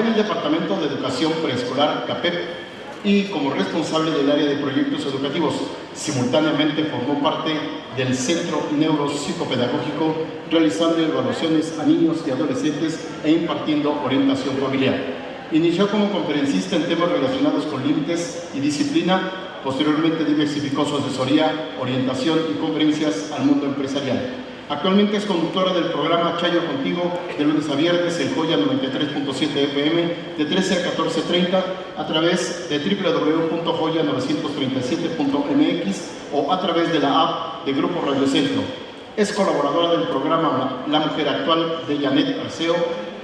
en el Departamento de Educación Preescolar, CAPEP, y como responsable del área de proyectos educativos. Simultáneamente formó parte del Centro Neuropsicopedagógico, realizando evaluaciones a niños y adolescentes e impartiendo orientación familiar. Inició como conferencista en temas relacionados con límites y disciplina. Posteriormente diversificó su asesoría, orientación y conferencias al mundo empresarial. Actualmente es conductora del programa Chayo Contigo, de lunes a viernes en Joya 93.7 FM, de 13 a 14:30, a través de www.joya937.mx o a través de la app de Grupo Radio Centro. Es colaboradora del programa La Mujer Actual de Janet Arceo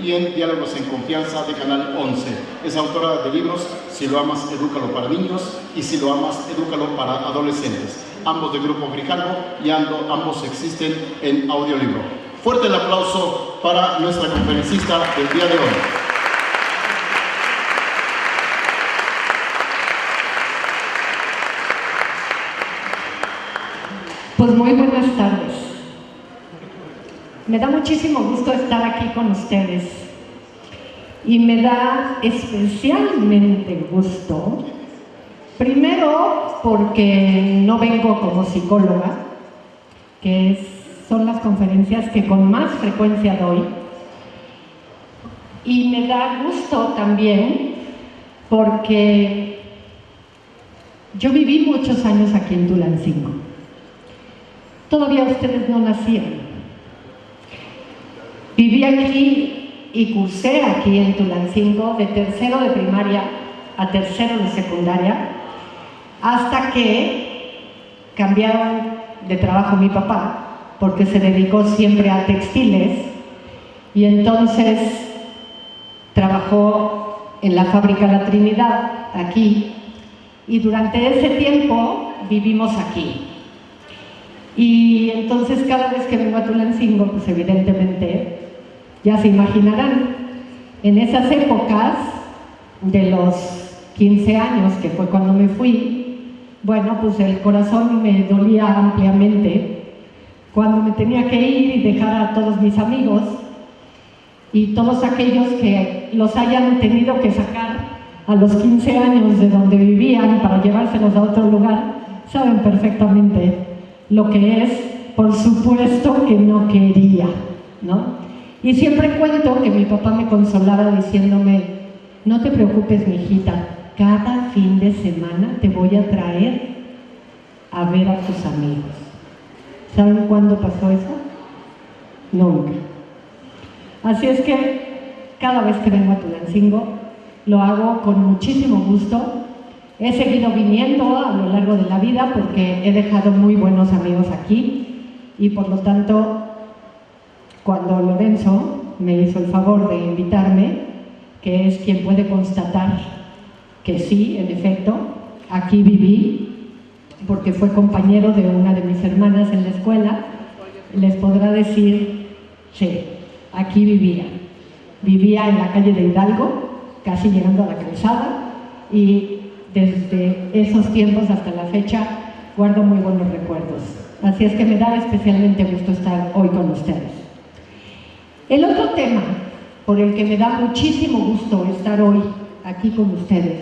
y en Diálogos en Confianza de Canal 11. Es autora de libros Si lo amas, edúcalo para niños y Si lo amas, edúcalo para adolescentes. Ambos de Grupo Grijalvo y ambos existen en audiolibro. Fuerte el aplauso para nuestra conferencista del día de hoy. Pues muy buenas tardes. Me da muchísimo gusto estar aquí con ustedes y me da especialmente gusto, primero porque no vengo como psicóloga, que son las conferencias que con más frecuencia doy, y me da gusto también porque yo viví muchos años aquí en Tulancingo. Todavía ustedes no nacían. Viví aquí y cursé aquí en Tulancingo de tercero de primaria a tercero de secundaria, hasta que cambiaron de trabajo mi papá, porque se dedicó siempre a textiles, y entonces trabajó en la fábrica La Trinidad, aquí, y durante ese tiempo vivimos aquí. Y entonces cada vez que vengo a Tulancingo, pues evidentemente, ya se imaginarán, en esas épocas de los 15 años, que fue cuando me fui, bueno, pues el corazón me dolía ampliamente cuando me tenía que ir y dejar a todos mis amigos, y todos aquellos que los hayan tenido que sacar a los 15 años de donde vivían para llevárselos a otro lugar, saben perfectamente lo que es. Por supuesto que no quería, ¿no? Y siempre cuento que mi papá me consolaba diciéndome: no te preocupes, mijita, cada fin de semana te voy a traer a ver a tus amigos. ¿Saben cuándo pasó eso? Nunca. Así es que cada vez que vengo a Tulancingo lo hago con muchísimo gusto. He seguido viniendo a lo largo de la vida porque he dejado muy buenos amigos aquí, y por lo tanto, cuando Lorenzo me hizo el favor de invitarme, que es quien puede constatar que sí, en efecto, aquí viví, porque fue compañero de una de mis hermanas en la escuela, les podrá decir, sí, aquí vivía. Vivía en la calle de Hidalgo, casi llegando a la calzada, y desde esos tiempos hasta la fecha guardo muy buenos recuerdos. Así es que me da especialmente gusto estar hoy con ustedes. El otro tema por el que me da muchísimo gusto estar hoy aquí con ustedes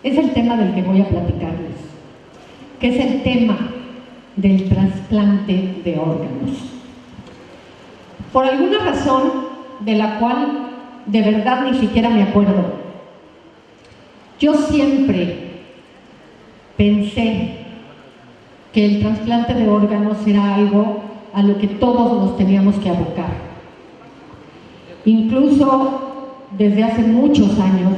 es el tema del que voy a platicarles, que es el tema del trasplante de órganos. Por alguna razón de la cual de verdad ni siquiera me acuerdo, yo siempre pensé que el trasplante de órganos era algo a lo que todos nos teníamos que abocar. Incluso desde hace muchos años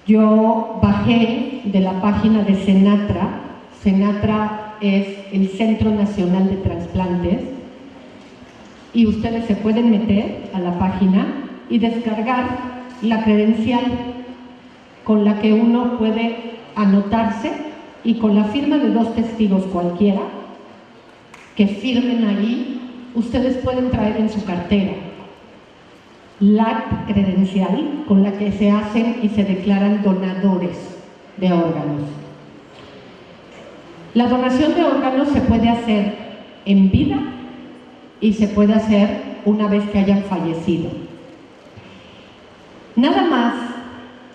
yo bajé de la página de Senatra. Senatra es el Centro Nacional de Trasplantes, y ustedes se pueden meter a la página y descargar la credencial con la que uno puede anotarse, y con la firma de 2 testigos cualquiera que firmen ahí, ustedes pueden traer en su cartera la credencial con la que se hacen y se declaran donadores de órganos. La donación de órganos se puede hacer en vida y se puede hacer una vez que hayan fallecido. Nada más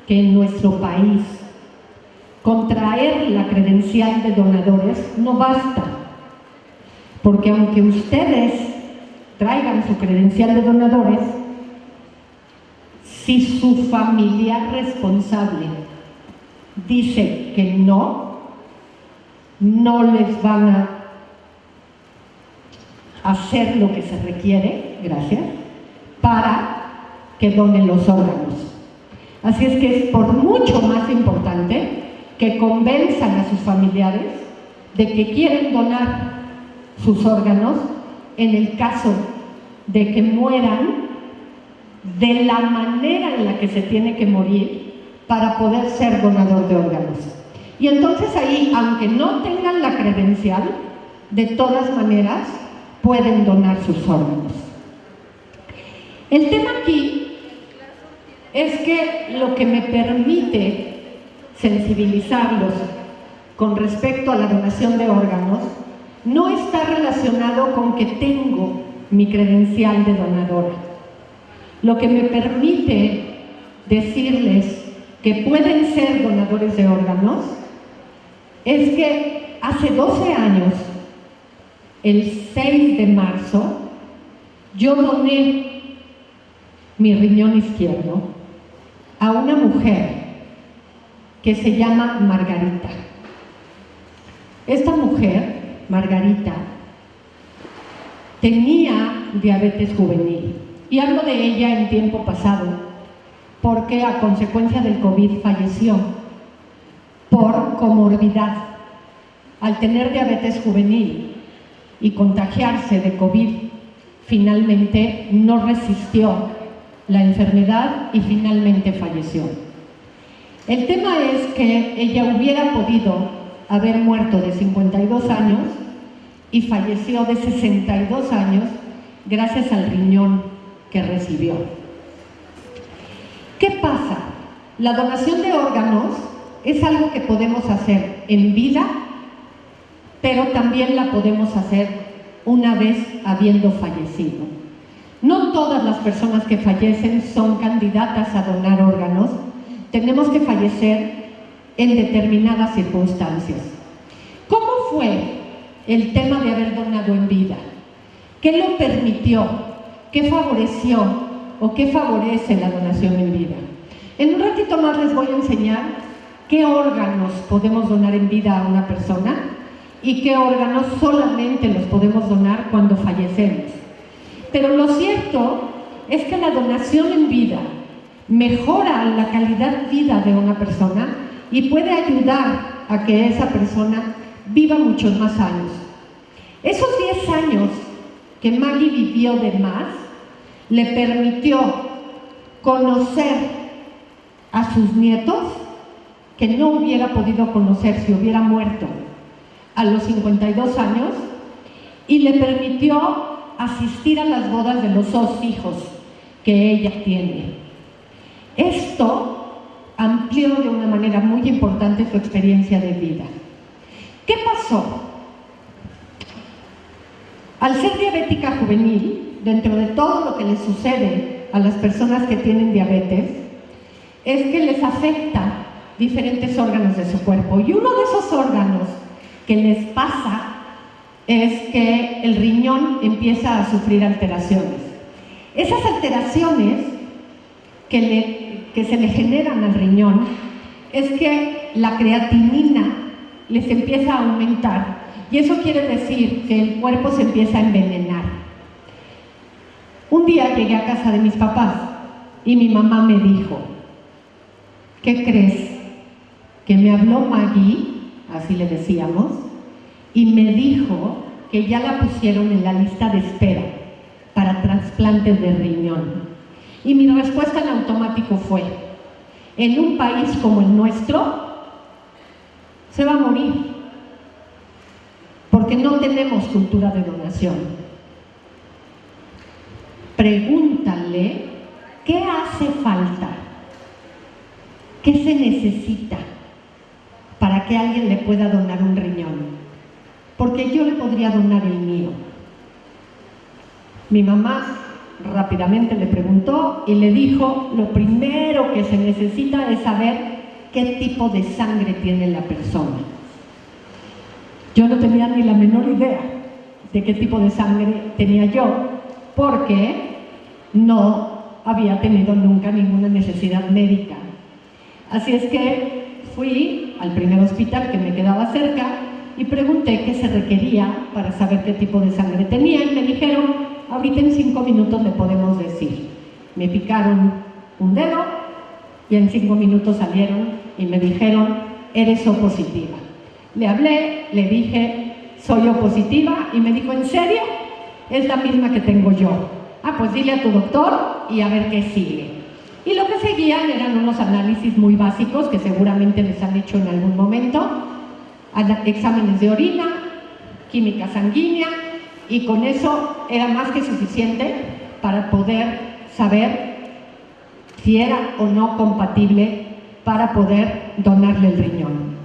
que en nuestro país, con traer la credencial de donadores no basta, porque aunque ustedes traigan su credencial de donadores, si su familiar responsable dice que no les van a hacer lo que se requiere, gracias, para que donen los órganos. Así es que es por mucho más importante que convenzan a sus familiares de que quieren donar sus órganos en el caso de que mueran de la manera en la que se tiene que morir para poder ser donador de órganos. Y entonces ahí, aunque no tengan la credencial, de todas maneras pueden donar sus órganos. El tema aquí es que lo que me permite sensibilizarlos con respecto a la donación de órganos no está relacionado con que tengo mi credencial de donadora. Lo que me permite decirles que pueden ser donadores de órganos es que hace 12 años, el 6 de marzo, yo doné mi riñón izquierdo a una mujer que se llama Margarita. Esta mujer, Margarita, tenía diabetes juvenil. Y hablo de ella en tiempo pasado, porque a consecuencia del COVID falleció por comorbidad. Al tener diabetes juvenil y contagiarse de COVID, finalmente no resistió la enfermedad y finalmente falleció. El tema es que ella hubiera podido haber muerto de 52 años y falleció de 62 años gracias al riñón que recibió. ¿Qué pasa? La donación de órganos es algo que podemos hacer en vida, pero también la podemos hacer una vez habiendo fallecido. No todas las personas que fallecen son candidatas a donar órganos. Tenemos que fallecer en determinadas circunstancias. ¿Cómo fue el tema de haber donado en vida? ¿Qué lo permitió? ¿Qué favoreció o qué favorece la donación en vida? En un ratito más les voy a enseñar qué órganos podemos donar en vida a una persona y qué órganos solamente los podemos donar cuando fallecemos. Pero lo cierto es que la donación en vida mejora la calidad de vida de una persona y puede ayudar a que esa persona viva muchos más años. Esos 10 años que Maggie vivió de más le permitió conocer a sus nietos que no hubiera podido conocer si hubiera muerto a los 52 años, y le permitió asistir a las bodas de los 2 hijos que ella tiene. Esto amplió de una manera muy importante su experiencia de vida. ¿Qué pasó? Al ser diabética juvenil, dentro de todo lo que les sucede a las personas que tienen diabetes, es que les afecta diferentes órganos de su cuerpo. Y uno de esos órganos que les pasa es que el riñón empieza a sufrir alteraciones. Esas alteraciones que se le generan al riñón es que la creatinina les empieza a aumentar, y eso quiere decir que el cuerpo se empieza a envenenar. Un día llegué a casa de mis papás y mi mamá me dijo: ¿qué crees? Que me habló Maggie, así le decíamos, y me dijo que ya la pusieron en la lista de espera para trasplantes de riñón. Y mi respuesta en automático fue: en un país como el nuestro se va a morir, porque no tenemos cultura de donación. Pregúntale qué hace falta, qué se necesita para que alguien le pueda donar un riñón, porque yo le podría donar el mío. Mi mamá rápidamente le preguntó y le dijo, lo primero que se necesita es saber qué tipo de sangre tiene la persona. Yo no tenía ni la menor idea de qué tipo de sangre tenía yo, porque no había tenido nunca ninguna necesidad médica. Así es que fui al primer hospital que me quedaba cerca y pregunté qué se requería para saber qué tipo de sangre tenía y me dijeron, ahorita en 5 minutos le podemos decir. Me picaron un dedo y en 5 minutos salieron y me dijeron, eres O positiva. Le hablé, le dije, soy O positiva y me dijo, ¿en serio? Es la misma que tengo yo. Ah, pues dile a tu doctor y a ver qué sigue. Y lo que seguían eran unos análisis muy básicos que seguramente les han hecho en algún momento, exámenes de orina, química sanguínea, y con eso era más que suficiente para poder saber si era o no compatible para poder donarle el riñón.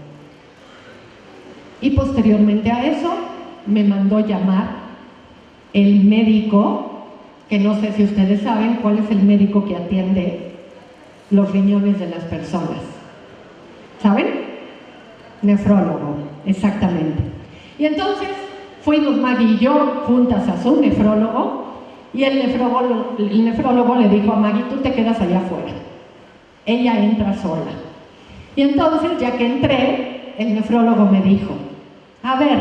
Y posteriormente a eso me mandó llamar el médico, que no sé si ustedes saben cuál es el médico que atiende los riñones de las personas. ¿Saben? Nefrólogo, exactamente. Y entonces fuimos Maggie y yo juntas a su nefrólogo y el nefrólogo le dijo a Maggie, tú te quedas allá afuera. Ella entra sola. Y entonces, ya que entré, el nefrólogo me dijo, a ver,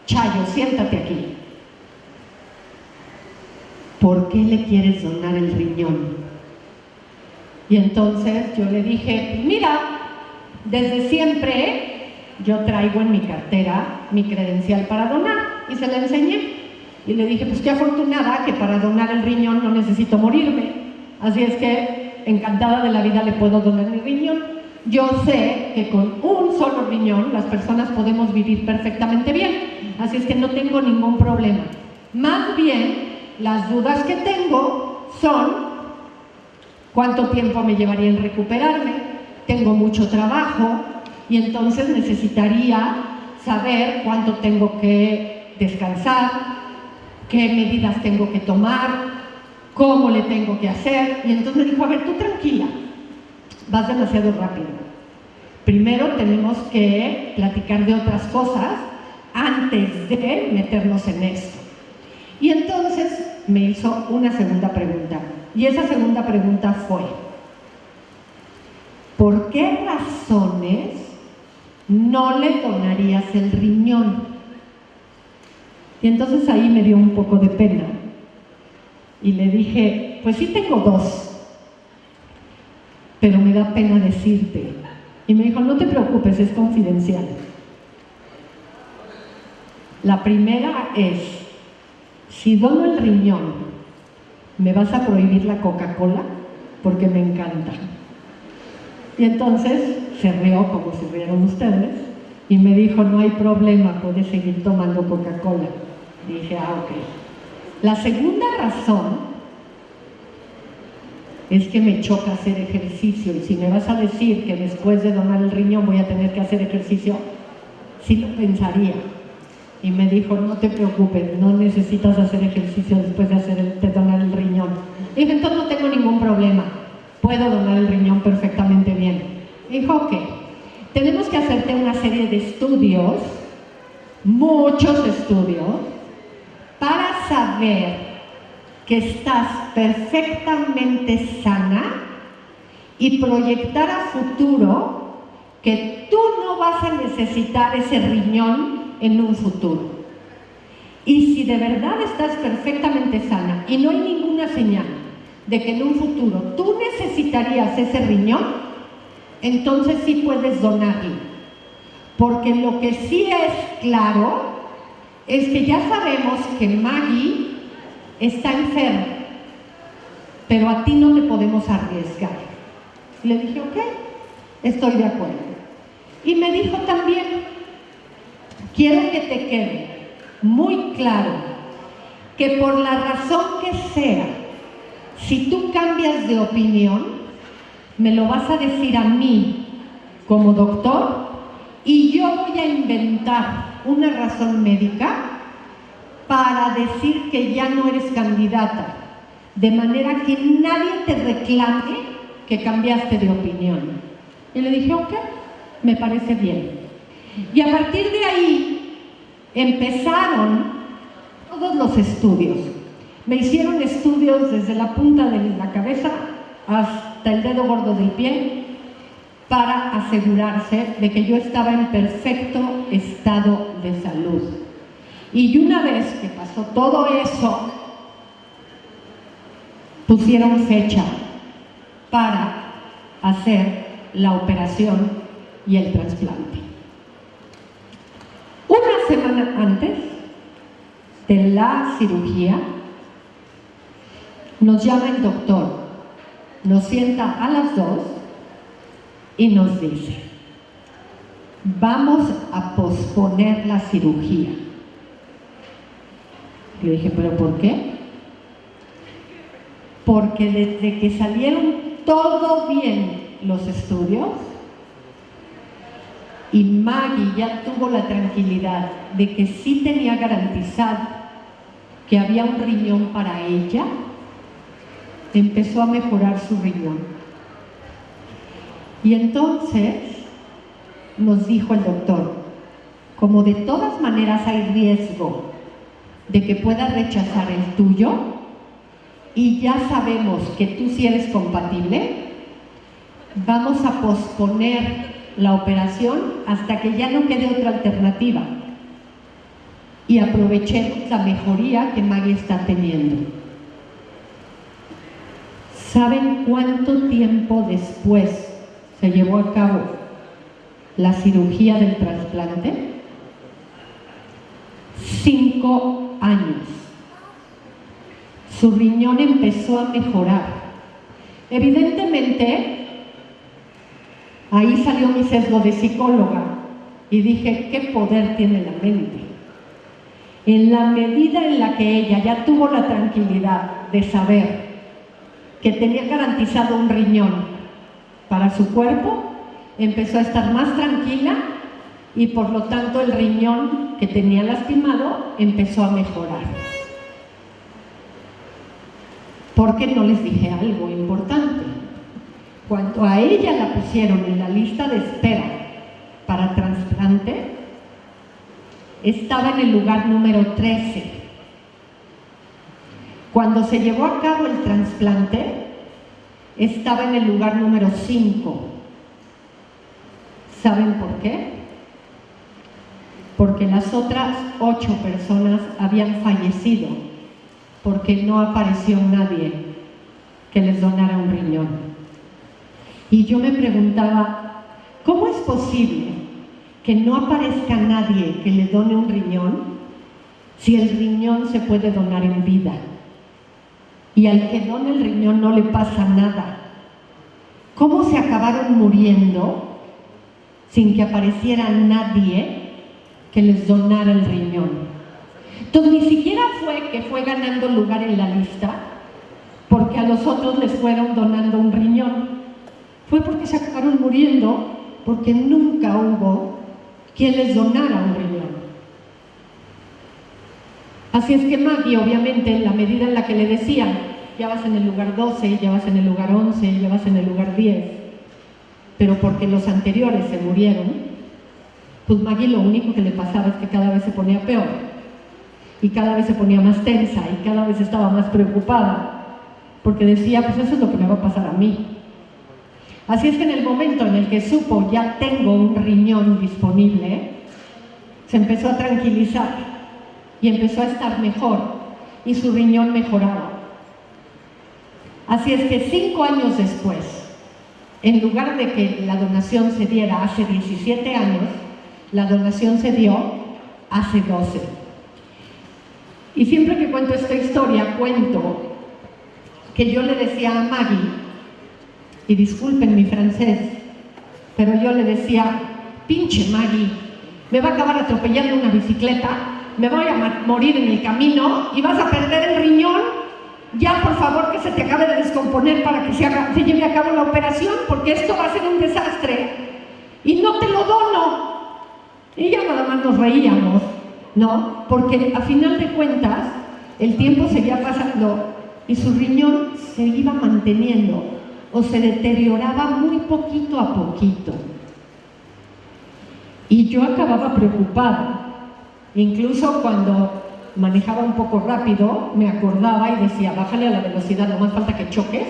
Chayo, siéntate aquí. ¿Por qué le quieres donar el riñón? Y entonces yo le dije, mira, desde siempre yo traigo en mi cartera mi credencial para donar, y se la enseñé. Y le dije, pues qué afortunada que para donar el riñón no necesito morirme, así es que encantada de la vida le puedo donar mi riñón. Yo sé que con un solo riñón las personas podemos vivir perfectamente bien, así es que no tengo ningún problema. Más bien, las dudas que tengo son cuánto tiempo me llevaría en recuperarme, tengo mucho trabajo y entonces necesitaría saber cuánto tengo que descansar, qué medidas tengo que tomar, cómo le tengo que hacer. Y entonces me dijo, a ver, tú tranquila, vas demasiado rápido. Primero tenemos que platicar de otras cosas antes de meternos en esto. Y entonces me hizo una segunda pregunta. Y esa segunda pregunta fue, ¿por qué razones no le donarías el riñón? Y entonces ahí me dio un poco de pena. Y le dije, pues sí tengo 2, pero me da pena decirte. Y me dijo, no te preocupes, es confidencial. La primera es, si dono el riñón, ¿me vas a prohibir la Coca-Cola? Porque me encanta. Y entonces se rió como se rieron ustedes y me dijo, no hay problema, puedes seguir tomando Coca-Cola. Dije, ok. La segunda razón es que me choca hacer ejercicio, y si me vas a decir que después de donar el riñón voy a tener que hacer ejercicio, sí lo pensaría. Y me dijo, no te preocupes, no necesitas hacer ejercicio después de donar el riñón. Dije, entonces no tengo ningún problema, puedo donar el riñón perfectamente bien. Dijo, ok, tenemos que hacerte una serie de estudios, muchos estudios, para saber que estás perfectamente sana y proyectar a futuro que tú no vas a necesitar ese riñón en un futuro. Y si de verdad estás perfectamente sana y no hay ninguna señal de que en un futuro tú necesitarías ese riñón, entonces sí puedes donarlo. Porque lo que sí es claro es que ya sabemos que Maggie está enferma, pero a ti no te podemos arriesgar. Le dije, ok, estoy de acuerdo. Y me dijo también, quiero que te quede muy claro que por la razón que sea, si tú cambias de opinión, me lo vas a decir a mí como doctor y yo voy a inventar una razón médica para decir que ya no eres candidata de manera que nadie te reclame que cambiaste de opinión. Y le dije, ok, me parece bien. Y a partir de ahí empezaron todos los estudios. Me hicieron estudios desde la punta de la cabeza hasta el dedo gordo del pie para asegurarse de que yo estaba en perfecto estado de salud. Y una vez que pasó todo eso, pusieron fecha para hacer la operación y el trasplante. Una semana antes de la cirugía, nos llama el doctor, nos sienta a las 2 y nos dice, vamos a posponer la cirugía. Le dije, ¿pero por qué? Porque desde que salieron todo bien los estudios y Maggie ya tuvo la tranquilidad de que sí tenía garantizado que había un riñón para ella, empezó a mejorar su riñón. Y entonces nos dijo el doctor, como de todas maneras hay riesgo de que pueda rechazar el tuyo y ya sabemos que tú sí eres compatible, vamos a posponer la operación hasta que ya no quede otra alternativa y aprovechemos la mejoría que Maggie está teniendo. ¿Saben cuánto tiempo después se llevó a cabo la cirugía del trasplante? 5 años. Su riñón empezó a mejorar. Evidentemente, ahí salió mi sesgo de psicóloga y dije, ¿qué poder tiene la mente? En la medida en la que ella ya tuvo la tranquilidad de saber que tenía garantizado un riñón para su cuerpo, empezó a estar más tranquila y por lo tanto el riñón que tenía lastimado empezó a mejorar. Porque no les dije algo importante. Cuando a ella la pusieron en la lista de espera para trasplante, estaba en el lugar número 13. Cuando se llevó a cabo el trasplante, estaba en el lugar número 5. ¿Saben por qué? Porque las otras 8 personas habían fallecido, porque no apareció nadie que les donara un riñón. Y yo me preguntaba, ¿cómo es posible que no aparezca nadie que le done un riñón si el riñón se puede donar en vida? Y al que dona el riñón no le pasa nada. ¿Cómo se acabaron muriendo sin que apareciera nadie que les donara el riñón? Entonces ni siquiera fue que fue ganando lugar en la lista porque a los otros les fueron donando un riñón. Fue porque se acabaron muriendo porque nunca hubo quien les donara un riñón. Así es que Maggie, obviamente, en la medida en la que le decían, ya vas en el lugar 12, ya vas en el lugar 11, ya vas en el lugar 10, pero porque los anteriores se murieron, pues Maggie lo único que le pasaba es que cada vez se ponía peor, y cada vez se ponía más tensa, y cada vez estaba más preocupada, porque decía, pues eso es lo que me va a pasar a mí. Así es que en el momento en el que supo, ya tengo un riñón disponible, se empezó a tranquilizar, y empezó a estar mejor y su riñón mejoraba. Así es que 5 años después, en lugar de que la donación se diera hace 17 años, la donación se dio hace 12. Y siempre que cuento esta historia, cuento que yo le decía a Maggie, y disculpen mi francés, pero yo le decía, pinche Maggie, me va a acabar atropellando una bicicleta, me voy a morir en el camino y vas a perder el riñón, ya por favor que se te acabe de descomponer para que se lleve a cabo la operación, porque esto va a ser un desastre y no te lo dono. Y ya nada más nos reíamos, ¿no? Porque a final de cuentas el tiempo seguía pasando y su riñón se iba manteniendo o se deterioraba muy poquito a poquito. Y yo acababa preocupada. Incluso cuando manejaba un poco rápido, me acordaba y decía, bájale a la velocidad, no más falta que choques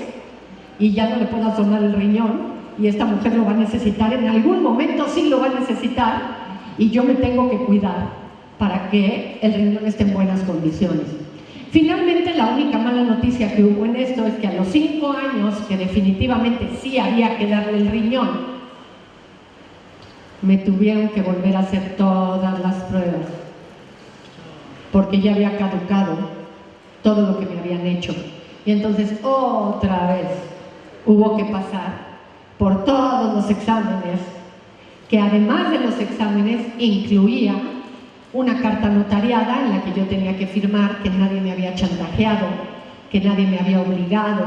y ya no le puedas donar el riñón, y esta mujer lo va a necesitar, en algún momento sí lo va a necesitar, y yo me tengo que cuidar para que el riñón esté en buenas condiciones. Finalmente, la única mala noticia que hubo en esto es que a los 5 años, que definitivamente sí había que darle el riñón, me tuvieron que volver a hacer todas las pruebas, porque ya había caducado todo lo que me habían hecho. Y entonces otra vez hubo que pasar por todos los exámenes, que además de los exámenes incluía una carta notariada en la que yo tenía que firmar que nadie me había chantajeado, que nadie me había obligado,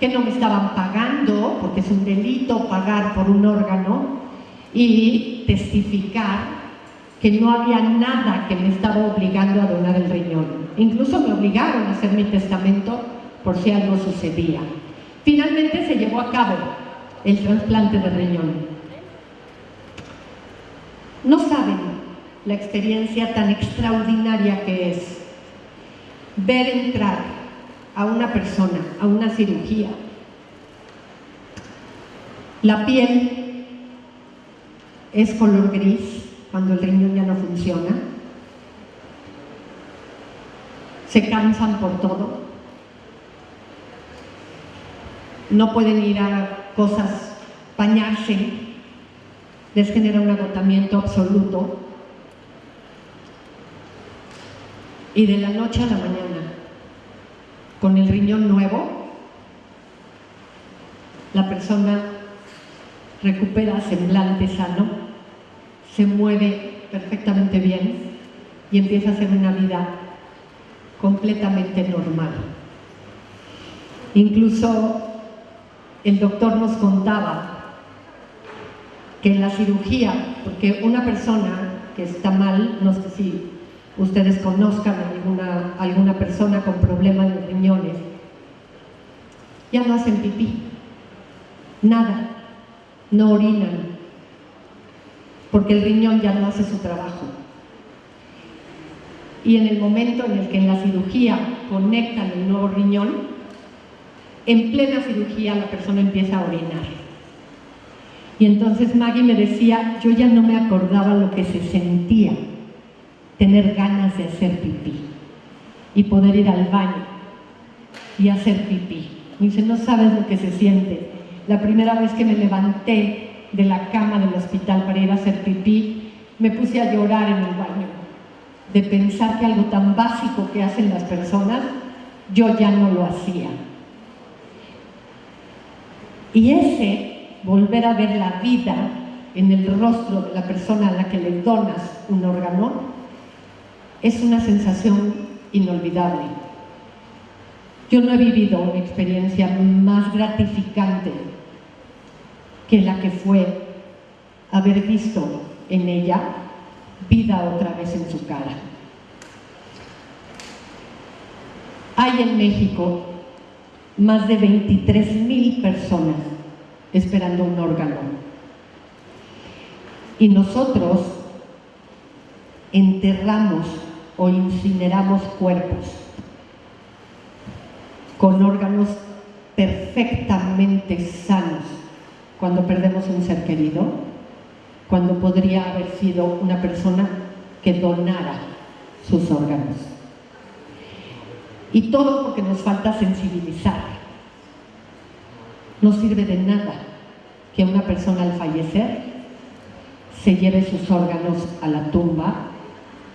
que no me estaban pagando, porque es un delito pagar por un órgano, y testificar que no había nada que me estaba obligando a donar el riñón. Incluso me obligaron a hacer mi testamento por si algo sucedía. Finalmente se llevó a cabo el trasplante de riñón. No saben la experiencia tan extraordinaria que es ver entrar a una persona a una cirugía. La piel es color gris cuando el riñón ya no funciona. Se cansan por todo. No pueden ir a cosas, bañarse, les genera un agotamiento absoluto. Y de la noche a la mañana, con el riñón nuevo, la persona recupera semblante sano, se mueve perfectamente bien y empieza a hacer una vida completamente normal. Incluso el doctor nos contaba que en la cirugía, porque una persona que está mal, no sé si ustedes conozcan alguna persona con problemas de riñones, ya no hacen pipí, nada, no orinan, porque el riñón ya no hace su trabajo. Y en el momento en el que en la cirugía conectan el nuevo riñón, en plena cirugía la persona empieza a orinar. Y entonces Maggie me decía, yo ya no me acordaba lo que se sentía tener ganas de hacer pipí y poder ir al baño y hacer pipí. Me dice, no sabes lo que se siente. La primera vez que me levanté de la cama del hospital para ir a hacer pipí, me puse a llorar en el baño, de pensar que algo tan básico que hacen las personas, yo ya no lo hacía. Y ese volver a ver la vida en el rostro de la persona a la que le donas un órgano es una sensación inolvidable. Yo no he vivido una experiencia más gratificante que la que fue haber visto en ella vida otra vez en su cara. Hay en México más de 23,000 personas esperando un órgano. Y nosotros enterramos o incineramos cuerpos con órganos perfectamente sanos cuando perdemos un ser querido, cuando podría haber sido una persona que donara sus órganos. Y todo porque nos falta sensibilizar. No sirve de nada que una persona al fallecer se lleve sus órganos a la tumba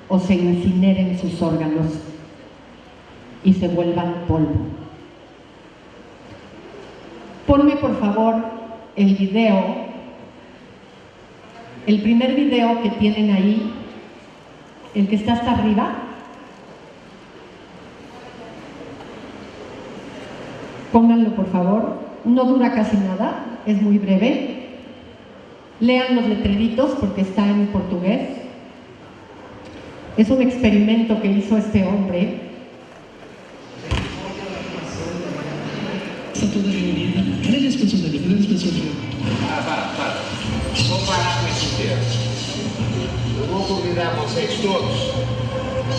o se incineren sus órganos y se vuelvan polvo. Ponme por favor el video, el primer video que tienen ahí, el que está hasta arriba. Pónganlo por favor, no dura casi nada, es muy breve. Lean los letreritos porque está en portugués. Es un experimento que hizo este hombre está toda reunida. Cadê a dispensação dele? Cadê a dispensação dele? Para. Vou parar com esse tempo. Eu vou convidar vocês todos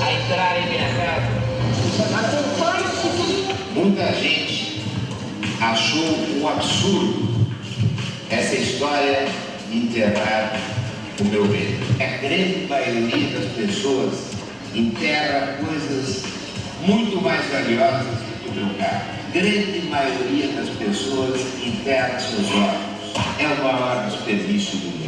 a entrar em minha casa. Muita gente achou um absurdo essa história de enterrar o meu medo. A grande maioria das pessoas enterra coisas muito mais valiosas do que o meu carro. A grande maioria das pessoas enterra seus órgãos. É o maior desperdício do mundo.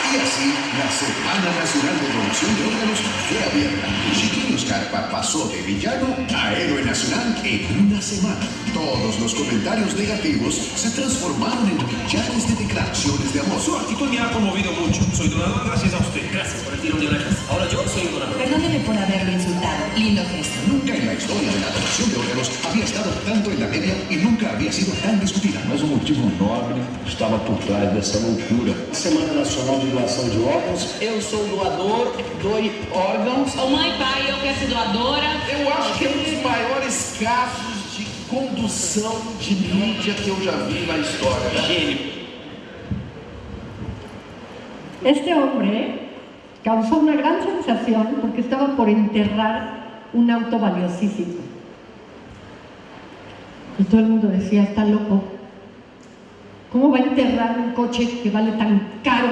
Y así, la Semana Nacional de Donación de Órganos fue abierta. Chiquillo Scarpa pasó de villano a héroe nacional en una semana. Todos los comentarios negativos se transformaron en millares de declaraciones de amor. Su actitud me ha conmovido mucho. Soy donador gracias a usted. Gracias por el tirón de orejas. Ahora yo soy un donador. Perdóneme por haberlo insultado. Lindo gesto. Nunca en la historia de la donación de órganos había estado tanto en la media y nunca había sido tan discutida. Mas um motivo nobre estava por trás dessa loucura. Semana Nacional de Doação de Órgãos. Eu sou doador, doe órgãos. Ô mãe, pai, eu quero ser doadora. Eu acho que é um dos maiores casos de condução de mídia que eu já vi na história. Gênio. Este hombre causó una gran sensación porque estaba por enterrar un auto valiosísimo. Y todo el mundo decía, está loco. ¿Cómo va a enterrar un coche que vale tan caro?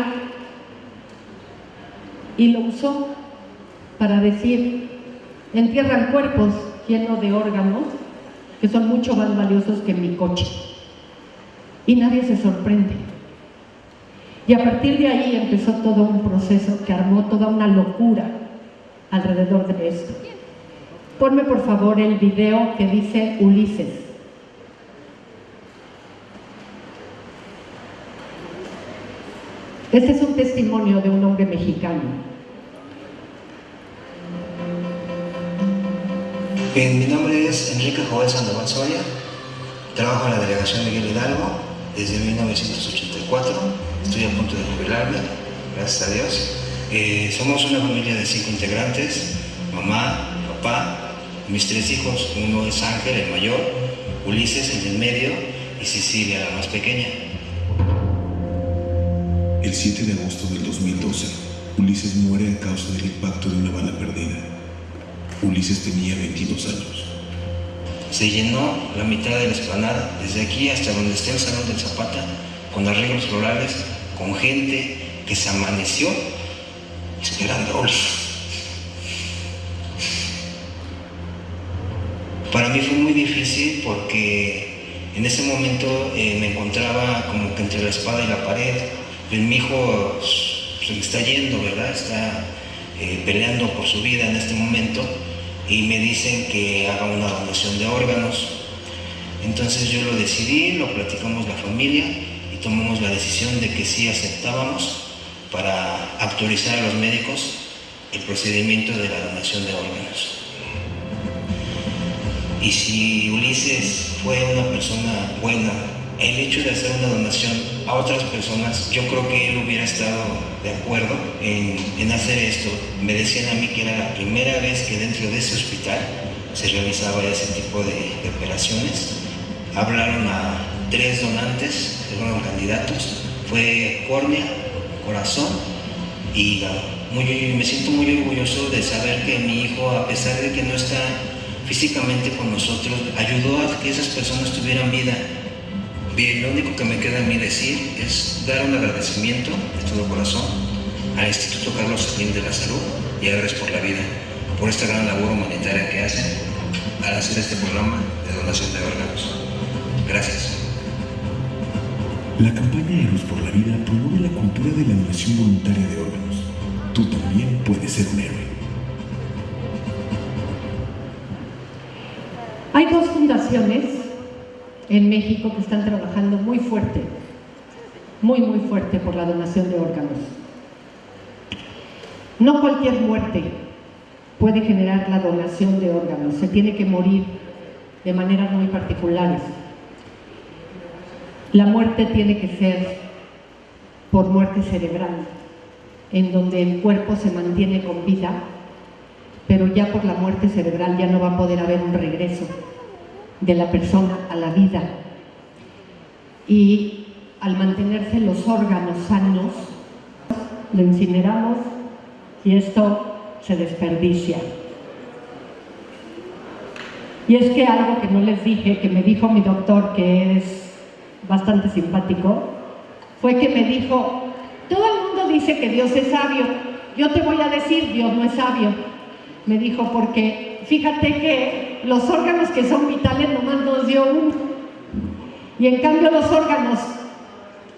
Y lo usó para decir, entierran cuerpos llenos de órganos que son mucho más valiosos que mi coche. Y nadie se sorprende. Y a partir de ahí empezó todo un proceso que armó toda una locura alrededor de esto. Ponme por favor el video que dice Ulises. Este es un testimonio de un hombre mexicano. Bien, mi nombre es Enrique Joel Sandoval Soria. Trabajo en la delegación Miguel Hidalgo desde 1984. Estoy a punto de jubilarme, gracias a Dios. Somos una familia de 5 integrantes: mamá, papá, mis 3 hijos. Uno es Ángel, el mayor, Ulises, el del medio, y Cecilia, la más pequeña. El 7 de agosto del 2012, Ulises muere a causa del impacto de una bala perdida. Ulises tenía 22 años. Se llenó la mitad de la explanada, desde aquí hasta donde está el Salón del Zapata, con arreglos florales, con gente que se amaneció esperando a Ulises. Para mí fue muy difícil porque en ese momento me encontraba como que entre la espada y la pared. Mi hijo se me está yendo, ¿verdad? Está peleando por su vida en este momento y me dicen que haga una donación de órganos. Entonces yo lo decidí, lo platicamos la familia y tomamos la decisión de que sí aceptábamos para autorizar a los médicos el procedimiento de la donación de órganos. Y si Ulises fue una persona buena, el hecho de hacer una donación a otras personas, yo creo que él hubiera estado de acuerdo en hacer esto. Me decían a mí que era la primera vez que dentro de ese hospital se realizaba ese tipo de operaciones. Hablaron a 3 donantes, que fueron candidatos. Fue córnea, corazón y hígado. Me siento muy orgulloso de saber que mi hijo, a pesar de que no está físicamente con nosotros, ayudó a que esas personas tuvieran vida. Bien, lo único que me queda a mí decir es dar un agradecimiento de todo corazón al Instituto Carlos Slim de la Salud y a Héroes por la Vida por esta gran labor humanitaria que hacen al hacer este programa de donación de órganos. Gracias. La campaña Héroes por la Vida promueve la cultura de la donación voluntaria de órganos. Tú también puedes ser un héroe. Hay 2 fundaciones en México que están trabajando muy fuerte por la donación de órganos. No cualquier muerte puede generar la donación de órganos, se tiene que morir de maneras muy particulares. La muerte tiene que ser por muerte cerebral, en donde el cuerpo se mantiene con vida, pero ya por la muerte cerebral ya no va a poder haber un regreso. de la persona a la vida. Y al mantenerse los órganos sanos, lo incineramos y esto se desperdicia. Y es que algo que no les dije, que me dijo mi doctor, que es bastante simpático, fue que me dijo: todo el mundo dice que Dios es sabio, yo te voy a decir, Dios no es sabio. Me dijo, porque fíjate que los órganos que son vitales nomás nos dio uno, y en cambio los órganos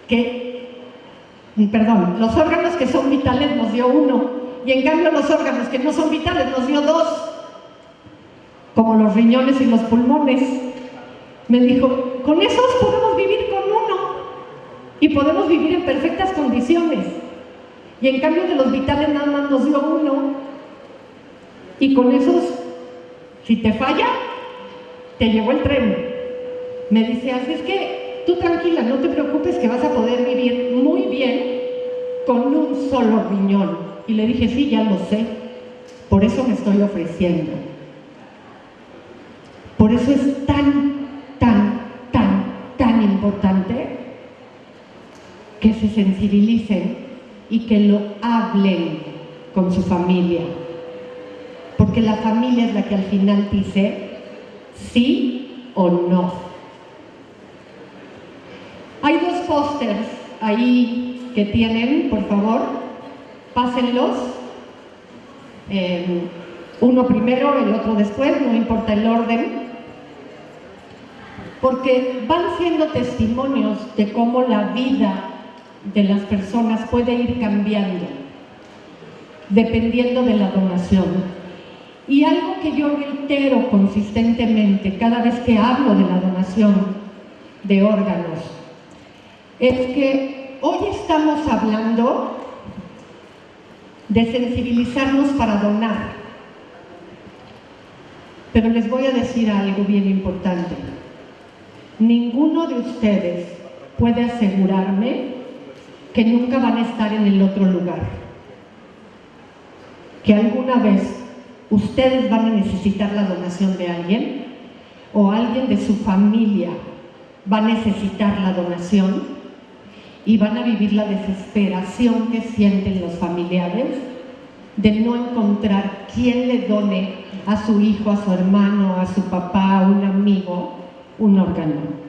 que son vitales nos dio uno, y en cambio los órganos que no son vitales nos dio dos, como los riñones y los pulmones. Me dijo, con esos podemos vivir con uno y podemos vivir en perfectas condiciones, y en cambio de los vitales nada más nos dio uno, y con esos, si te falla, te llevó el tren. Me dice, así es que tú tranquila, no te preocupes, que vas a poder vivir muy bien con un solo riñón. Y le dije, sí, ya lo sé, por eso me estoy ofreciendo. Por eso es tan importante que se sensibilicen y que lo hablen con su familia, porque la familia es la que al final dice sí o no. Hay dos pósters ahí que tienen, por favor, pásenlos. Uno primero, el otro después, no importa el orden, porque van siendo testimonios de cómo la vida de las personas puede ir cambiando dependiendo de la donación. Y algo que yo reitero consistentemente cada vez que hablo de la donación de órganos es que hoy estamos hablando de sensibilizarnos para donar, pero les voy a decir algo bien importante. Ninguno de ustedes puede asegurarme que nunca van a estar en el otro lugar, que alguna vez ustedes van a necesitar la donación de alguien, o alguien de su familia va a necesitar la donación, y van a vivir la desesperación que sienten los familiares de no encontrar quién le done a su hijo, a su hermano, a su papá, a un amigo, un órgano.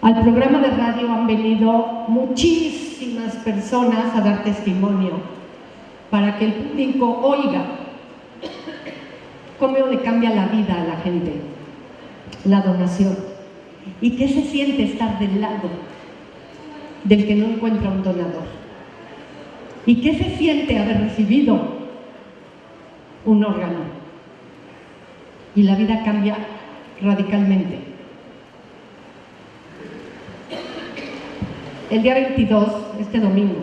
Al programa de radio han venido muchísimas personas a dar testimonio para que el público oiga cómo le cambia la vida a la gente la donación, y qué se siente estar del lado del que no encuentra un donador, y qué se siente haber recibido un órgano, y la vida cambia radicalmente. El día 22, este domingo,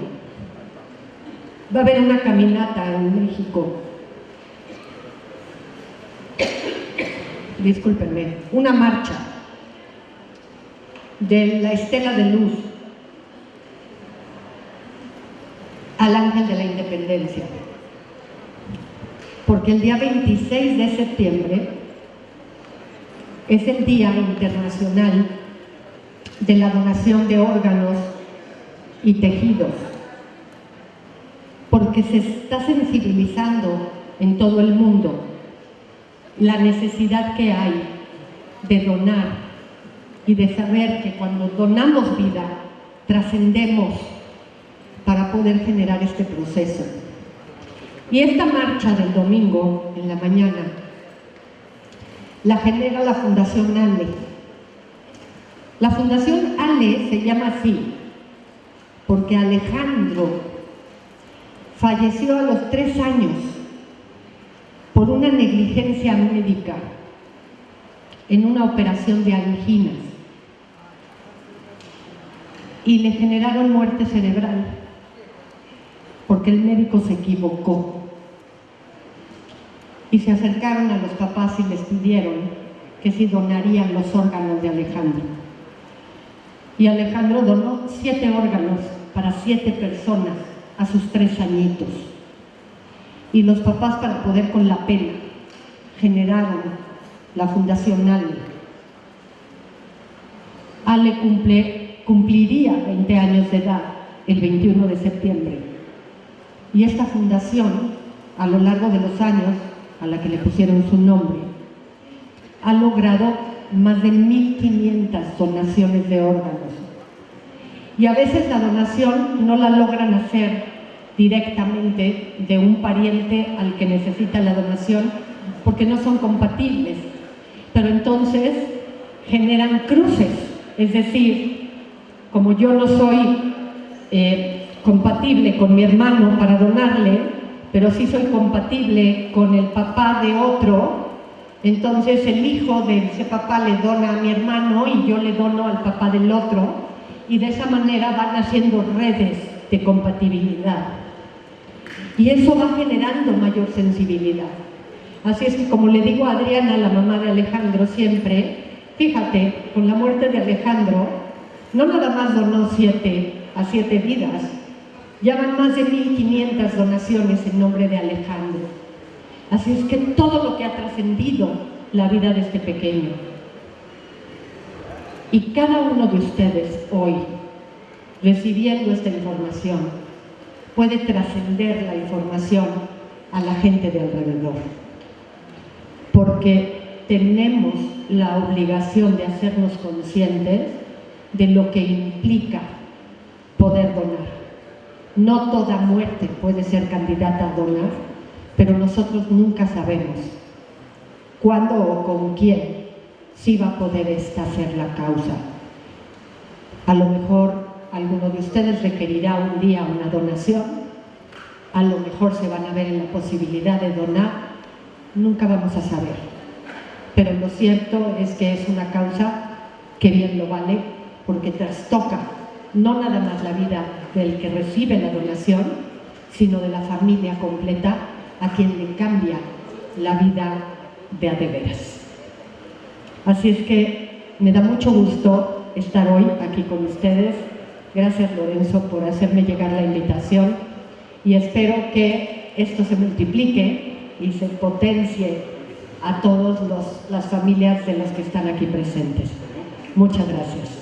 va a haber una caminata en México. Discúlpenme, una marcha de la Estela de Luz al Ángel de la Independencia, porque el día 26 de septiembre es el Día Internacional de la Donación de Órganos y Tejidos, porque se está sensibilizando en todo el mundo la necesidad que hay de donar y de saber que cuando donamos vida trascendemos para poder generar este proceso. Y esta marcha del domingo en la mañana la genera la Fundación ALE. La Fundación ALE se llama así porque Alejandro falleció a los 3 años por una negligencia médica en una operación de anginas, y le generaron muerte cerebral porque el médico se equivocó, y se acercaron a los papás y les pidieron que si donarían los órganos de Alejandro, y Alejandro donó 7 órganos para 7 personas a sus 3 añitos, y los papás, para poder con la pena, generaron la Fundación Ale. Ale cumpliría 20 años de edad el 21 de septiembre. Y esta fundación, a lo largo de los años, a la que le pusieron su nombre, ha logrado más de 1.500 donaciones de órganos. Y a veces la donación no la logran hacer directamente de un pariente al que necesita la donación porque no son compatibles, pero entonces generan cruces, es decir, como yo no soy compatible con mi hermano para donarle, pero sí soy compatible con el papá de otro, entonces el hijo de ese papá le dona a mi hermano y yo le dono al papá del otro, y de esa manera van haciendo redes de compatibilidad. Y eso va generando mayor sensibilidad. Así es que, como le digo a Adriana, la mamá de Alejandro, siempre, fíjate, con la muerte de Alejandro, no nada más donó 7 vidas, ya van más de 1.500 donaciones en nombre de Alejandro. Así es que todo lo que ha trascendido la vida de este pequeño. Y cada uno de ustedes hoy, recibiendo esta información, puede trascender la información a la gente de alrededor. Porque tenemos la obligación de hacernos conscientes de lo que implica poder donar. No toda muerte puede ser candidata a donar, pero nosotros nunca sabemos cuándo o con quién sí va a poder esta ser la causa. A lo mejor alguno de ustedes requerirá un día una donación, a lo mejor se van a ver en la posibilidad de donar, nunca vamos a saber. Pero lo cierto es que es una causa que bien lo vale, porque trastoca no nada más la vida del que recibe la donación, sino de la familia completa a quien le cambia la vida de a de veras. Así es que me da mucho gusto estar hoy aquí con ustedes. Gracias, Lorenzo, por hacerme llegar la invitación, y espero que esto se multiplique y se potencie a todas las familias de las que están aquí presentes. Muchas gracias.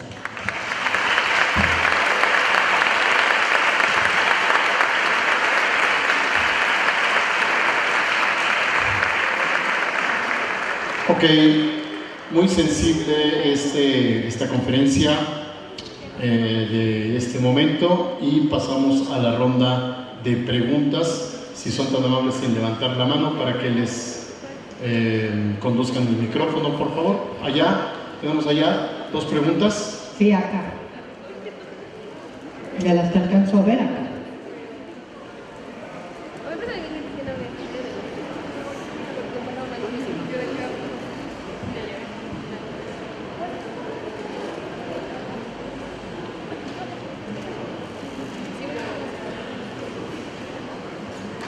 Ok, muy sensible esta conferencia de este momento, y pasamos a la ronda de preguntas. Si son tan amables en levantar la mano para que les conduzcan el micrófono, por favor. Allá, tenemos allá 2 preguntas. Sí, acá. Ya las que alcanzo a ver acá.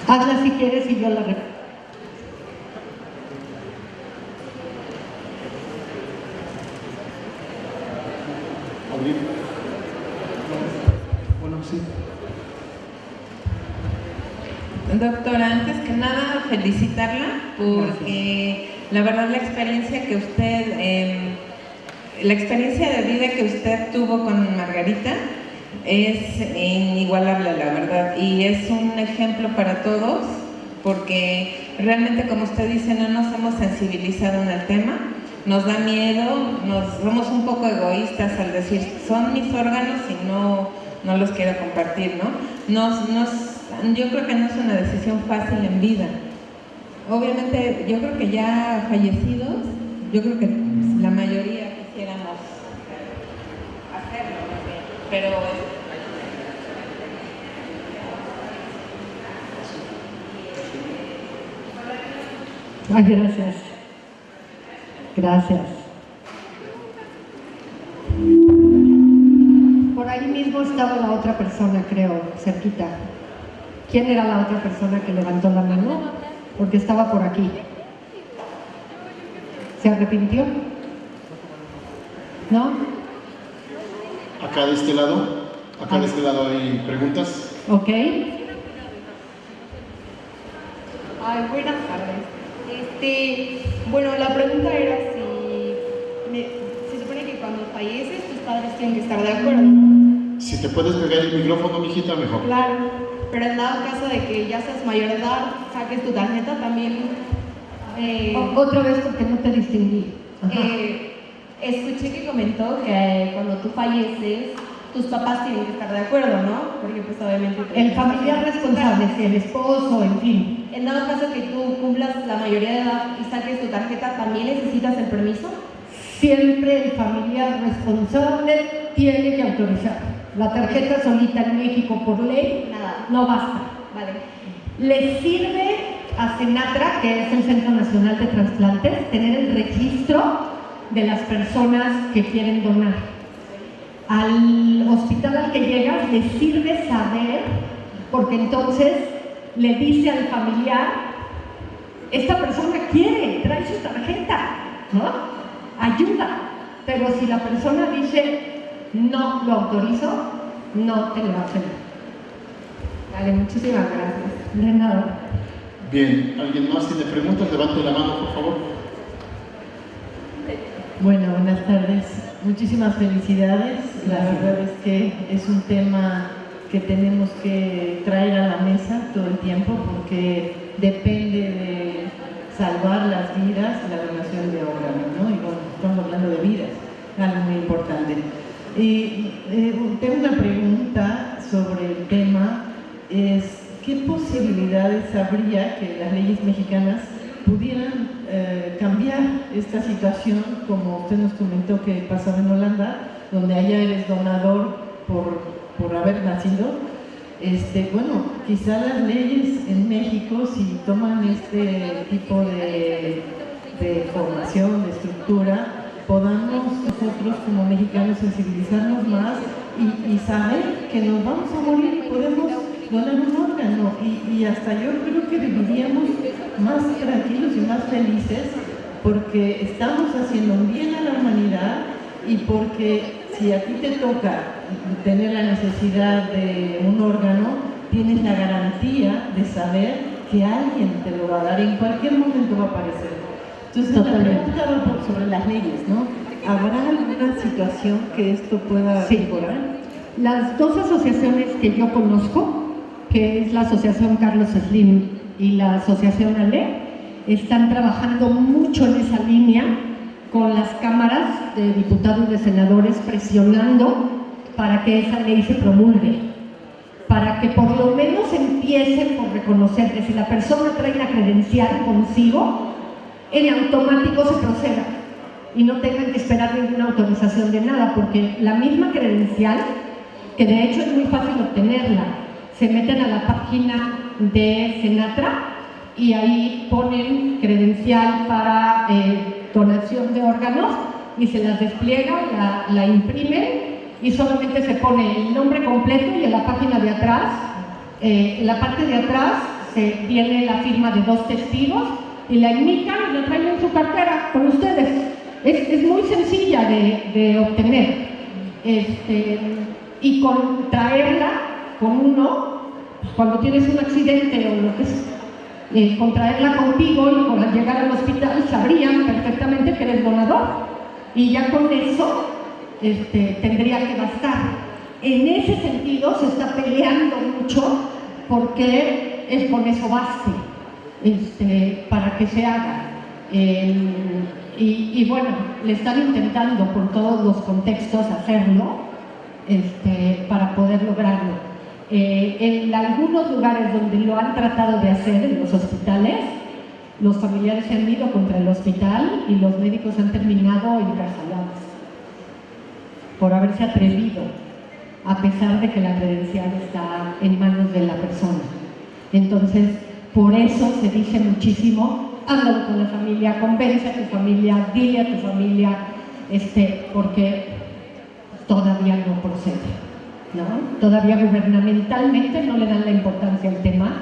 Hazla si quieres y yo la repito. Bueno, sí. Doctora, antes que nada felicitarla porque la verdad la experiencia que usted, la experiencia de vida que usted tuvo con Margarita es inigualable, la verdad, y es un ejemplo para todos, porque realmente, como usted dice, no nos hemos sensibilizado en el tema, nos da miedo, somos un poco egoístas al decir, son mis órganos y no los quiero compartir, ¿no? Yo creo que no es una decisión fácil en vida. Obviamente, yo creo que ya fallecidos, yo creo que la mayoría quisiéramos hacerlo, pero Ay, gracias. Gracias. Por ahí mismo estaba la otra persona, creo, cerquita. ¿Quién era la otra persona que levantó la mano? Porque estaba por aquí. ¿Se arrepintió? ¿No? Acá de este lado. Acá de este lado hay preguntas. Ok. Ay, buenas tardes. Bueno, la pregunta era se supone que cuando falleces tus padres tienen que estar de acuerdo, ¿no? Si te puedes pegar el micrófono, mijita, mejor. Claro, pero en dado caso de que ya seas mayor de edad, saques tu tarjeta también. Otra vez porque no te distinguí. Escuché que comentó que cuando tú falleces, tus papás tienen que estar de acuerdo, ¿no? Porque pues obviamente... El familiar responsable, el esposo, en fin. En dado caso que tú cumplas la mayoría de edad y saques tu tarjeta, ¿también necesitas el permiso? Siempre el familiar responsable tiene que autorizar. La tarjeta solita en México por ley no basta. Vale. Le sirve a Senatra, que es el Centro Nacional de Trasplantes, tener el registro de las personas que quieren donar. Al hospital al que llegas le sirve saber, porque entonces le dice al familiar, esta persona quiere, trae su tarjeta, ¿no? Ayuda. Pero si la persona dice, no lo autorizo, no te lo hacen. Vale, muchísimas gracias. De nada. Bien, ¿alguien más tiene preguntas? Levante la mano, por favor. Bueno, buenas tardes. Muchísimas felicidades. La verdad es que es un tema que tenemos que traer a la mesa todo el tiempo porque depende de salvar las vidas, la donación de órganos, ¿no? Y bueno, estamos hablando de vidas, algo muy importante. Y tengo una pregunta sobre el tema, es ¿qué posibilidades habría que las leyes mexicanas pudieran cambiar esta situación, como usted nos comentó que pasaba en Holanda, donde allá eres donador por haber nacido? Bueno, quizá las leyes en México, si toman este tipo de formación, de estructura, podamos nosotros como mexicanos sensibilizarnos más y saber que nos vamos a morir y podemos donar un órgano, y hasta yo creo que viviríamos más tranquilos y más felices porque estamos haciendo un bien a la humanidad, y porque si a ti te toca tener la necesidad de un órgano, tienes la garantía de saber que alguien te lo va a dar, en cualquier momento va a aparecer. Entonces, la pregunta va sobre las leyes, ¿no? ¿Habrá alguna situación que esto pueda mejorar? Las dos asociaciones que yo conozco, que es la Asociación Carlos Slim y la Asociación Ale, están trabajando mucho en esa línea con las cámaras de diputados y de senadores, presionando para que esa ley se promulgue, para que por lo menos empiecen por reconocer que si la persona trae la credencial consigo, en automático se proceda y no tengan que esperar ninguna autorización de nada, porque la misma credencial, que de hecho es muy fácil obtenerla, se meten a la página de Senatra y ahí ponen credencial para donación de órganos y se las despliegan, la imprimen y solamente se pone el nombre completo, y en la página de atrás, en la parte de atrás viene la firma de 2 testigos y la enmican y la traen en su cartera con ustedes. Es muy sencilla de obtener. Y con traerla con uno, cuando tienes un accidente o lo que es, con traerla contigo y al llegar al hospital sabrían perfectamente que eres donador, y ya con eso tendría que bastar. En ese sentido se está peleando mucho porque con eso baste para que se haga. Y bueno, le están intentando por todos los contextos hacerlo para poder lograrlo. En algunos lugares donde lo han tratado de hacer, en los hospitales, los familiares se han ido contra el hospital y los médicos han terminado encarcelados por haberse atrevido, a pesar de que la credencial está en manos de la persona. Entonces, por eso se dice muchísimo, háblalo con la familia, convence a tu familia, dile a tu familia, porque todavía no procede, ¿no? Todavía gubernamentalmente no le dan la importancia al tema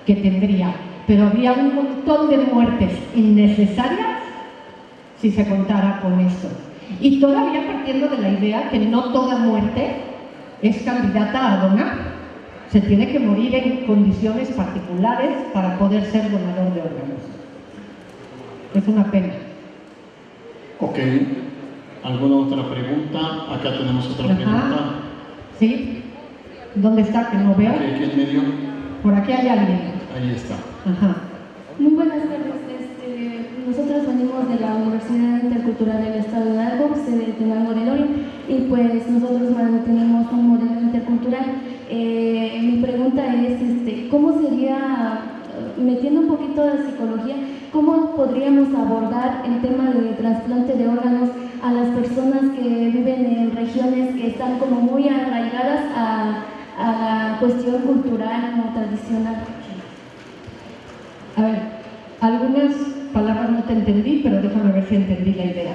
que tendría, pero habría un montón de muertes innecesarias si se contara con esto. Y todavía partiendo de la idea que no toda muerte es candidata a donar. Se tiene que morir en condiciones particulares para poder ser donador de órganos. Es una pena. Ok. ¿Alguna otra pregunta? Acá tenemos otra pregunta. ¿Sí? ¿Dónde está? Que no veo. Aquí en medio. Por aquí hay alguien. Ahí está. Ajá. Muy buenas tardes. Nosotros venimos de la Universidad Intercultural del Estado de Hidalgo, sede de Tenango de Lori, y pues nosotros tenemos un modelo intercultural. Mi pregunta es, ¿cómo sería, metiendo un poquito de psicología, cómo podríamos abordar el tema de trasplante de órganos a las personas que viven en regiones que están como muy arraigadas a la cuestión cultural o tradicional? A ver, algunas palabras no te entendí, pero déjame ver si entendí la idea.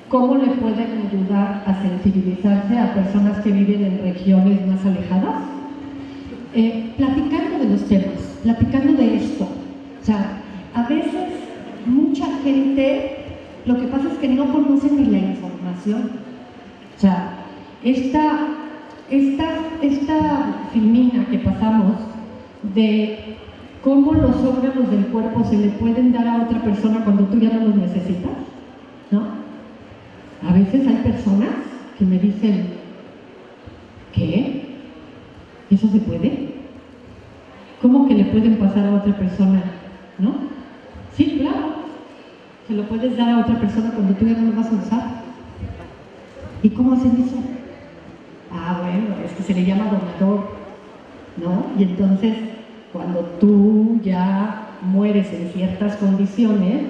¿Cómo le pueden ayudar a sensibilizarse a personas que viven en regiones más alejadas? Platicando de los temas, platicando de esto. O sea, a veces mucha gente, lo que pasa es que no conoce ni la información. O sea, esta filmina que pasamos de cómo los órganos del cuerpo se le pueden dar a otra persona cuando tú ya no los necesitas, ¿no? A veces hay personas que me dicen, ¿qué? ¿Eso se puede? ¿Cómo que le pueden pasar a otra persona? ¿No? Sí, claro. Se lo puedes dar a otra persona cuando tú ya no lo vas a usar. ¿Y cómo hacen eso? Ah, bueno, es que se le llama donador, ¿no? Y entonces, cuando tú ya mueres en ciertas condiciones,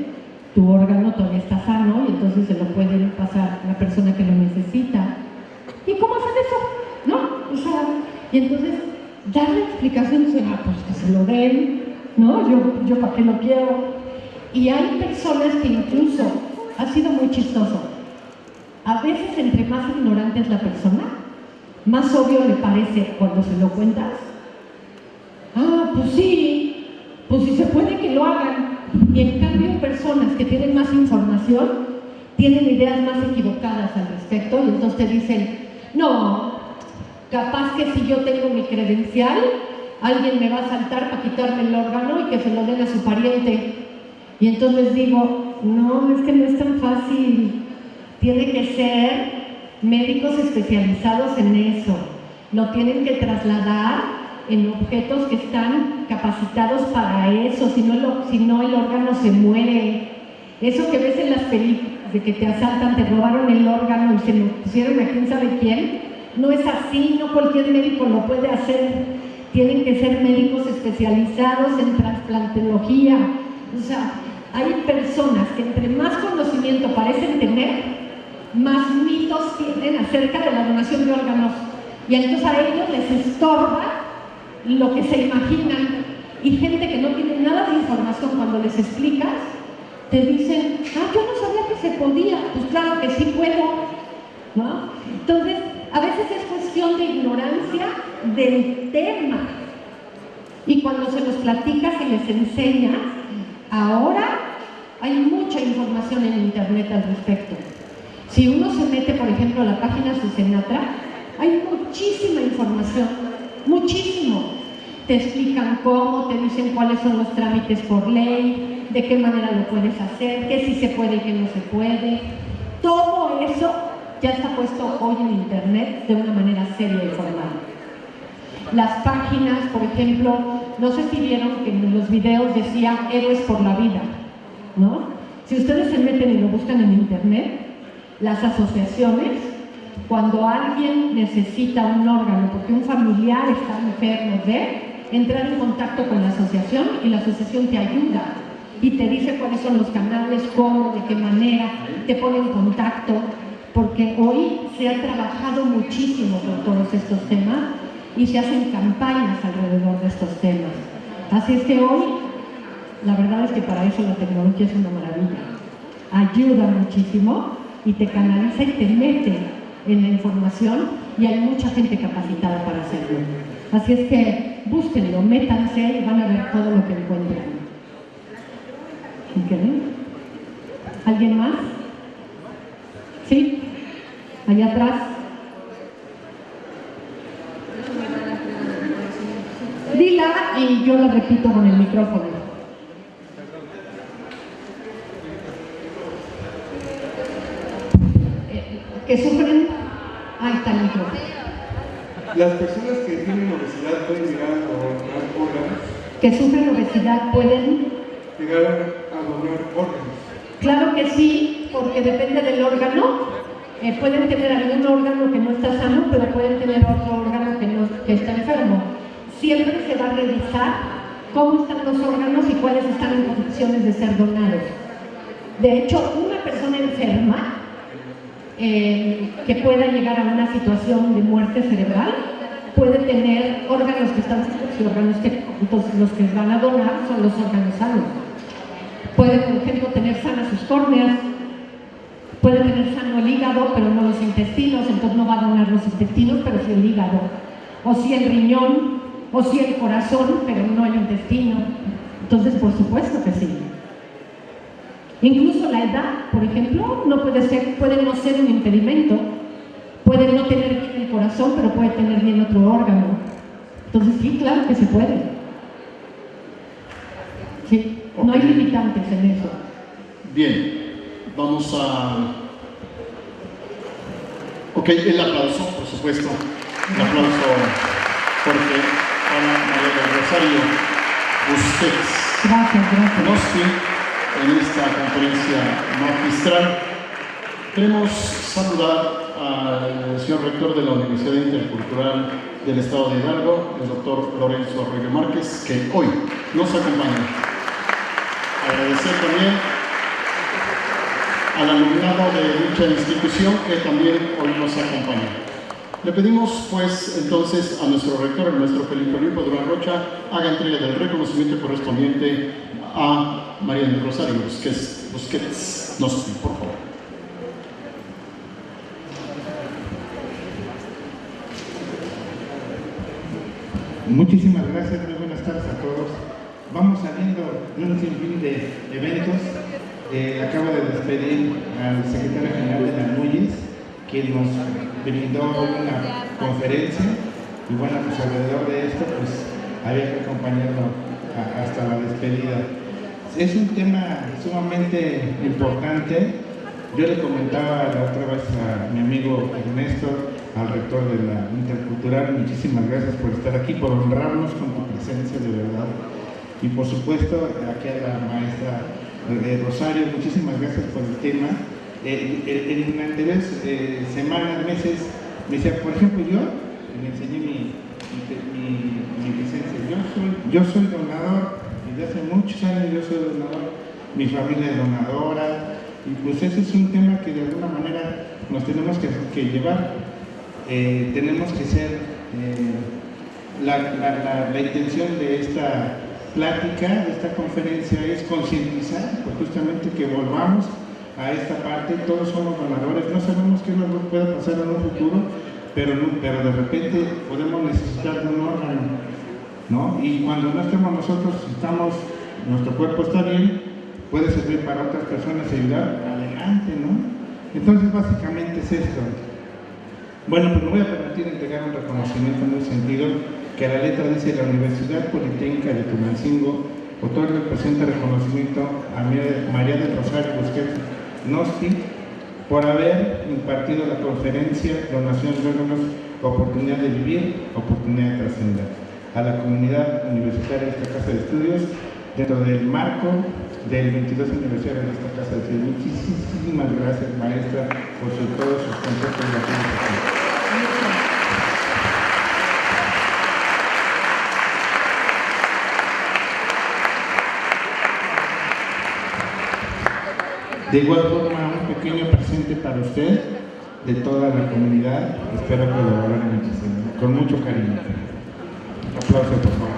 tu órgano todavía está sano y entonces se lo pueden pasar a la persona que lo necesita. ¿Y cómo hacen eso? ¿No? O sea, y entonces, darle explicación, pues que se lo den, ¿no? Yo para qué lo quiero. Y hay personas que incluso, ha sido muy chistoso, a veces entre más ignorante es la persona, más obvio le parece cuando se lo cuentas. Ah, pues sí, pues si se puede que lo hagan. Y en cambio personas que tienen más información, tienen ideas más equivocadas al respecto y entonces te dicen, no, capaz que si yo tengo mi credencial, alguien me va a saltar para quitarme el órgano y que se lo den a su pariente. Y entonces les digo, no, es que no es tan fácil. Tiene que ser médicos especializados en eso. Lo tienen que trasladar en objetos que están capacitados para eso, si no el órgano se muere. Eso que ves en las películas de que te asaltan, te robaron el órgano y se lo pusieron a quién sabe quién, no es así, no cualquier médico lo puede hacer. Tienen que ser médicos especializados en trasplantología. O sea, hay personas que entre más conocimiento parecen tener, más mitos tienen acerca de la donación de órganos. Y entonces a ellos les estorba lo que se imaginan. Y gente que no tiene nada de información, cuando les explicas, te dicen, ah, yo no sabía que se podía. Pues claro que sí puedo, ¿no? Entonces, a veces es cuestión de ignorancia del tema. Y cuando se los platicas y les enseñas, ahora hay mucha información en internet al respecto. Si uno se mete, por ejemplo, a la página Susenatra, hay muchísima información, muchísimo. Te explican cómo, te dicen cuáles son los trámites por ley, de qué manera lo puedes hacer, qué sí se puede y qué no se puede. Todo eso ya está puesto hoy en internet de una manera seria y formal. Las páginas, por ejemplo, no sé si vieron que en los videos decía Héroes por la Vida, ¿no? Si ustedes se meten y lo buscan en internet, las asociaciones, cuando alguien necesita un órgano porque un familiar está enfermo entrar en contacto con la asociación y la asociación te ayuda y te dice cuáles son los canales, cómo, de qué manera, te pone en contacto, porque hoy se ha trabajado muchísimo con todos estos temas y se hacen campañas alrededor de estos temas. Así es que hoy, la verdad es que para eso la tecnología es una maravilla. Ayuda muchísimo y te canaliza y te mete en la información y hay mucha gente capacitada para hacerlo. Así es que búsquenlo, métanse y van a ver todo lo que encuentran. ¿Okay? ¿Alguien más? ¿Sí? Allá atrás. Dila y yo la repito con el micrófono. que sufren... Ahí está el micrófono. Las personas que tienen obesidad pueden llegar a donar órganos. Que sufren obesidad pueden llegar a donar órganos. Claro que sí, porque depende del órgano. Pueden tener algún órgano que no está sano, pero pueden tener otro órgano que está enfermo. Siempre se va a revisar cómo están los órganos y cuáles están en condiciones de ser donados. De hecho, una persona enferma que pueda llegar a una situación de muerte cerebral puede tener órganos que están sanos y órganos que no. Entonces, los que van a donar son los órganos sanos. Puede, por ejemplo, tener sanas sus córneas, puede tener sano el hígado, pero no los intestinos, entonces no va a donar los intestinos, pero sí el hígado. O sí el riñón, o sí el corazón, pero no el intestino. Entonces, por supuesto que sí. Incluso la edad, por ejemplo, puede no ser un impedimento. Puede no tener bien el corazón, pero puede tener bien otro órgano. Entonces, sí, claro que se puede. Sí, no hay limitantes en eso. Bien, vamos a... Ok, el aplauso, por supuesto. Un aplauso fuerte para María del Rosario Busquets. Gracias. En esta conferencia magistral queremos saludar al señor rector de la Universidad Intercultural del Estado de Hidalgo, el doctor Lorenzo Arroyo Márquez, que hoy nos acompaña. Agradecer también al alumnado de dicha institución que también hoy nos acompaña. Le pedimos pues entonces a nuestro rector, el maestro Felipe Olimpo Durán Rocha, haga entrega del reconocimiento correspondiente a María del Rosario Busquets. Por favor. Muchísimas gracias, muy buenas tardes a todos. Vamos saliendo de un sinfín de eventos. Acabo de despedir al secretario general de la NUYES, quien nos brindó una conferencia, y bueno, pues alrededor de esto, pues había que acompañarlo hasta la despedida. Es un tema sumamente importante. Yo le comentaba la otra vez a mi amigo Ernesto, al rector de la Intercultural, muchísimas gracias por estar aquí, por honrarnos con tu presencia, de verdad. Y por supuesto, aquí a la maestra Rosario, muchísimas gracias por el tema. En anteriores semanas, meses, me decía, por ejemplo, yo le enseñé mi licencia. Yo soy donador, desde hace muchos años yo soy donador, mi familia es donadora, y pues ese es un tema que de alguna manera nos tenemos que llevar. Tenemos que ser, la intención de esta plática, de esta conferencia, es concientizar, pues justamente que volvamos a esta parte. Todos somos donadores, no sabemos qué nos pueda pasar en un futuro, pero de repente podemos necesitar de un órgano, ¿no? Y cuando no estemos nosotros, nuestro cuerpo está bien, puede servir para otras personas y ayudar, adelante, ¿no? Entonces básicamente es esto. Bueno, pues me voy a permitir entregar un reconocimiento en el sentido que la letra dice: la Universidad Politécnica de Tulancingo otorga el presente reconocimiento a María del Rosario Busquets Nosti por haber impartido la conferencia Donación de órganos, oportunidad de vivir, oportunidad de trascender a la comunidad universitaria de esta casa de estudios dentro del marco del 22 aniversario de esta casa de estudios. Muchísimas gracias, maestra, por todos sus consejos y apoyo. De igual forma, un pequeño presente para usted, de toda la comunidad. Espero que lo valoren muchísimo, con mucho cariño. Un aplauso, por favor.